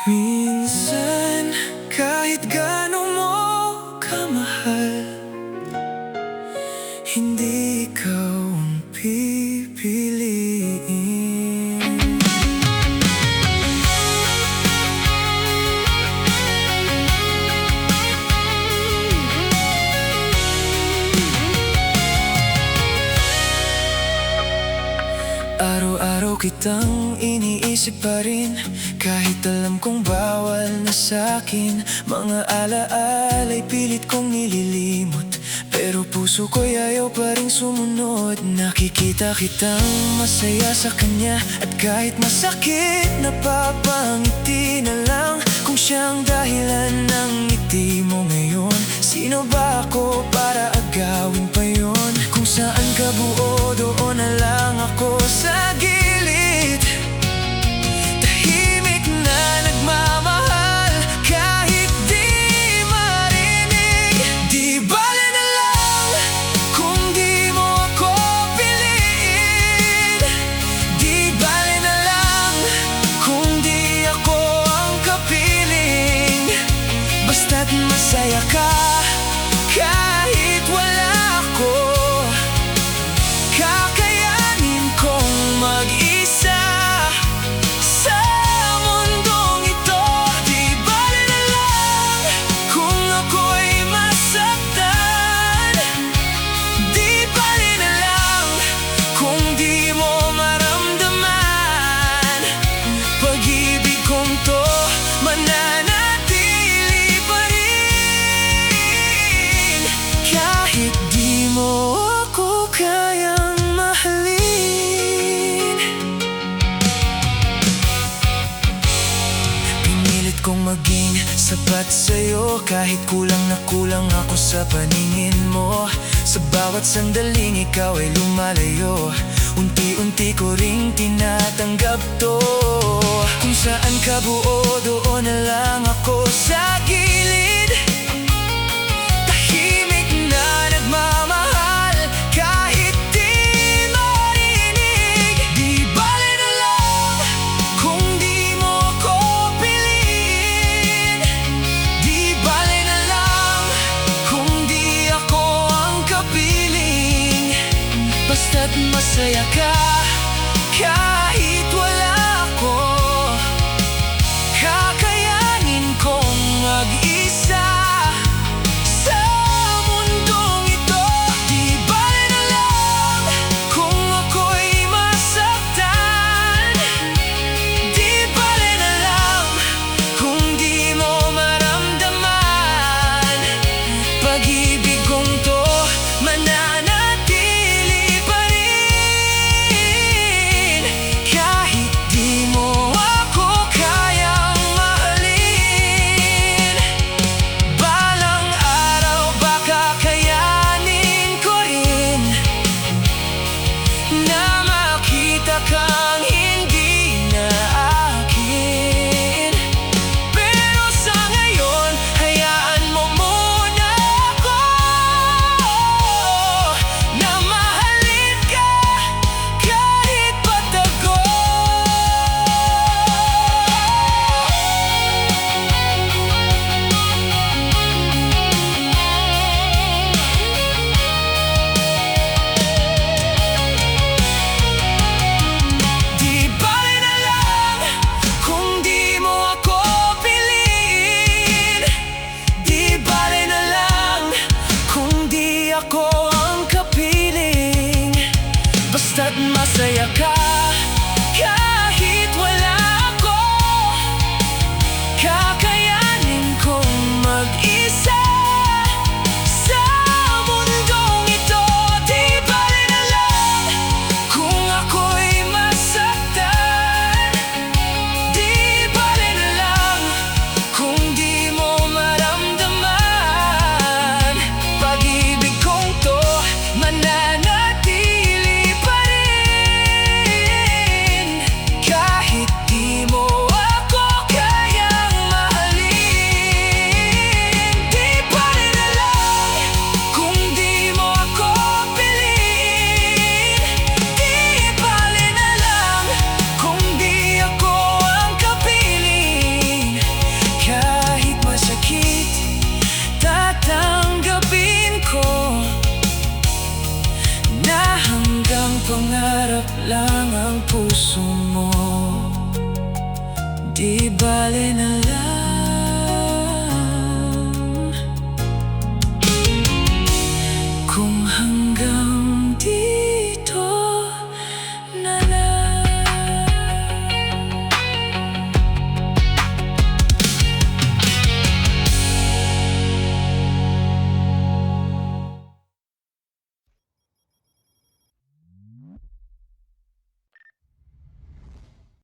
Minsan, kahit gaano mo kamahal, hindi ikaw ang pipiliin. Araw-araw kitang iniisip pa rin, kahit alam kong bawal na sa'kin. Mga alaala'y pilit kong nililimot, pero puso ko'y ayaw pa rin sumunod. Nakikita kitang masaya sa kanya, at kahit masakit napapangiti na lang. Kung siyang dahilan ng ngiti mo ngayon, sino ba ako para agawin pa yun? Kung saan ka buo, doon na lang ako sa gilid. Tahimik na nagmamahal, kahit di marinig. Di bale na lang kung di mo ako piliin. Di bale na lang kung di ako ang kapiling. Basta't masaya ka kahit wala ako. Kakayanin kong mag-isa sa mundong ito. Di bale na lang kung ako'y masaktan. Di bale na lang kung di mo maramdaman. Pag-ibig kong to mananatili pa rin, kahit di mo ako kayang mahalin. Pinilit kong maging sapat sa'yo, kahit kulang na kulang ako sa paningin mo. Sa bawat sandaling ikaw ay lumalayo, unti-unti ko ring tinatanggap to. Kung saan ka buo, doon na lang ako sa gilid. Tahimik na nagmamahal, kahit di marinig. Di bale na lang kung di mo ako piliin. Di bale na lang kung di ako ang kapiling. Basta't masaya ka kahit wala ako. Kakayanin kong mag-isa sa mundong ito. Di bale na lang kung ako'y masaktan. Di bale na lang kung di mo maramdaman. Pag-ibig kong to mananatili pa rin, kahit di mo ako kayang mahalin. Balang araw baka kayanin ko rin na makita kang hindi na akin. Pero sa ngayon, hayaan mo muna ako na mahalin ka kahit patago. Di bale na lang kung di mo ako piliin. Di bale na lang kung di ako ang kapiling. Basta't masaya ka kahit wala ako. Kakayanin kong mag-isa sa mundong ito. Di bale na lang kung ako'y masaktan. Di bale na lang kung di mo maramdaman. Pag-ibig kong to mananatili pa rin, lang ang puso mo. Di bale na